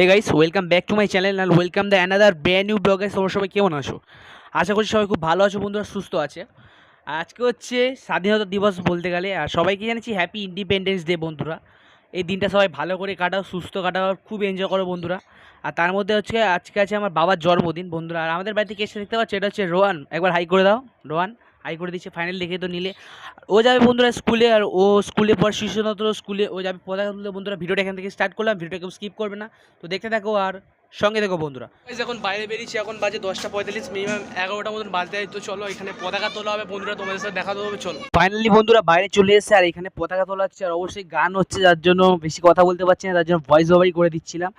Hey guys, welcome back to my channel and welcome the another brand new ব্লগে। তোমরা সবাই কেমন আছো? আশা করছি সবাই খুব ভালো আছো বন্ধুরা, সুস্থ আছে। আজকে হচ্ছে স্বাধীনতা দিবস বলতে গেলে, আর সবাইকে জানাচ্ছি হ্যাপি ইন্ডিপেন্ডেন্স ডে বন্ধুরা। এই দিনটা সবাই ভালো করে কাটাও, সুস্থ কাটাও, খুব এনজয় করো বন্ধুরা। আর তার মধ্যে হচ্ছে আজকে আছে আমার বাবার জন্মদিন বন্ধুরা। আর আমাদের বাড়িতে কে এসে দেখতে পাচ্ছ, এটা হচ্ছে রোহান। একবার হাই করে দাও রোহান। হাই করে দিচ্ছে, ফাইনাল দেখে তো নিলে। ও যাবে বন্ধুরা স্কুলে, আর ও স্কুলে পর শিশুনত্র স্কুলে ও যাবে পতাকা তুলতে বন্ধুরা। ভিডিওটা এখান থেকে স্টার্ট করলাম, ভিডিওটা কেউ স্কিপ করবে না, তো দেখতে থাকো আর সঙ্গে দেখো বন্ধুরা। এখন বাইরে বেরিয়েছি, এখন বাজে 10:45, মিনিমাম 11টার মতন বাজতে হয়। তো চলো এখানে পতাকা তোলা হবে বন্ধুরা, তোমাদের সাথে দেখা হবে। চলো ফাইনালি বন্ধুরা বাইরে চলে এসেছে, আর এখানে পতাকা তোলা হচ্ছে, আর অবশ্যই গান হচ্ছে, যার জন্য বেশি কথা বলতে পারছি না, তার জন্য ভয়েস ওভারই করে দিচ্ছিলাম।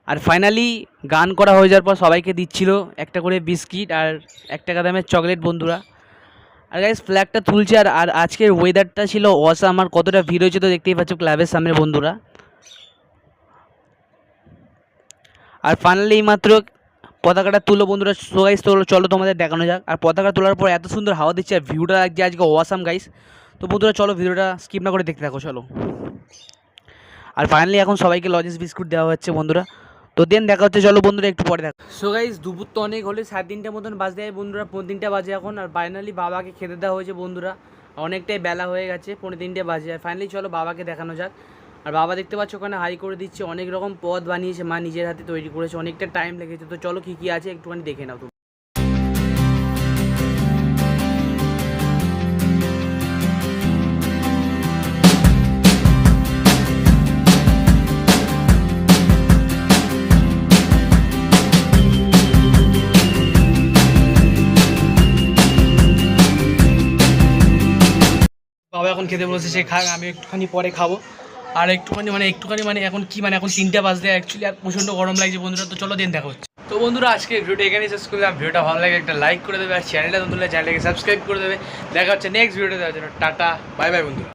আর ফাইনালি গান করা হয়ে যাওয়ার পর সবাইকে দিচ্ছিল একটা করে বিস্কিট আর 1 টাকা দামের চকলেট বন্ধুরা। আর গাইস ফ্ল্যাগটা তুলছে, আর আজকের ওয়েদারটা ছিল অসাম। আর কতটা ভিড় হয়েছে তো দেখতেই পাচ্ছ ক্লাবের সামনে বন্ধুরা। আর ফাইনালি এইমাত্র পতাকাটা তুলো বন্ধুরা। সো গাইস চলো তোমাদের দেখানো যাক। আর পতাকা তোলার পর এত সুন্দর হাওয়া দিচ্ছে, আর ভিউটা লাগছে আজকে অসাম গাইস। তো বন্ধুরা চলো ভিডিওটা স্কিপ না করে দেখতে থাকো, চলো। আর ফাইনালি এখন সবাইকে লজেন্স বিস্কুট দেওয়া হচ্ছে বন্ধুরা। তো দেন দেখা হচ্ছে, চলো বন্ধুরা একটু পরে দেখো। সো গাইস দুপুর তো অনেক হলে 3:30 মতন বাজতে হয় বন্ধুরা, 3:30 বাজে এখন। আর ফাইনালি বাবাকে খেতে দেওয়া হয়েছে বন্ধুরা, অনেকটাই বেলা হয়ে গেছে, 3:30 বাজে। আর ফাইনালি চলো বাবাকে দেখানো যাক। আর বাবা দেখতে পাচ্ছ ওখানে হাই করে দিচ্ছে, অনেক রকম পদ বানিয়েছে, মা নিজের হাতে তৈরি করেছে, অনেকটা টাইম লেগেছে। তো চলো কী কী আছে একটুখানি দেখে নাও তুমি। বাবা এখন খেতে বলেছে, সে খাক, আমি একটুখানি পরে খাবো। আর একটুখানি এখন কি এখন 3টা বাজতে অ্যাকচুয়ালি, আর প্রচণ্ড গরম লাগছে বন্ধুরা। তো চলো দিন দেখা হচ্ছে। তো বন্ধুরা আজকে ভিডিওটা এখানেই শেষ করলাম। ভিডিওটা ভালো লাগে একটা লাইক করে দেবে, আর চ্যানেলটা নতুন হলে চ্যানেলটাকে সাবস্ক্রাইব করে দেবে। দেখা হচ্ছে নেক্সট ভিডিওতে। দেওয়ার জন্য টাটা, বাই বাই বন্ধুরা।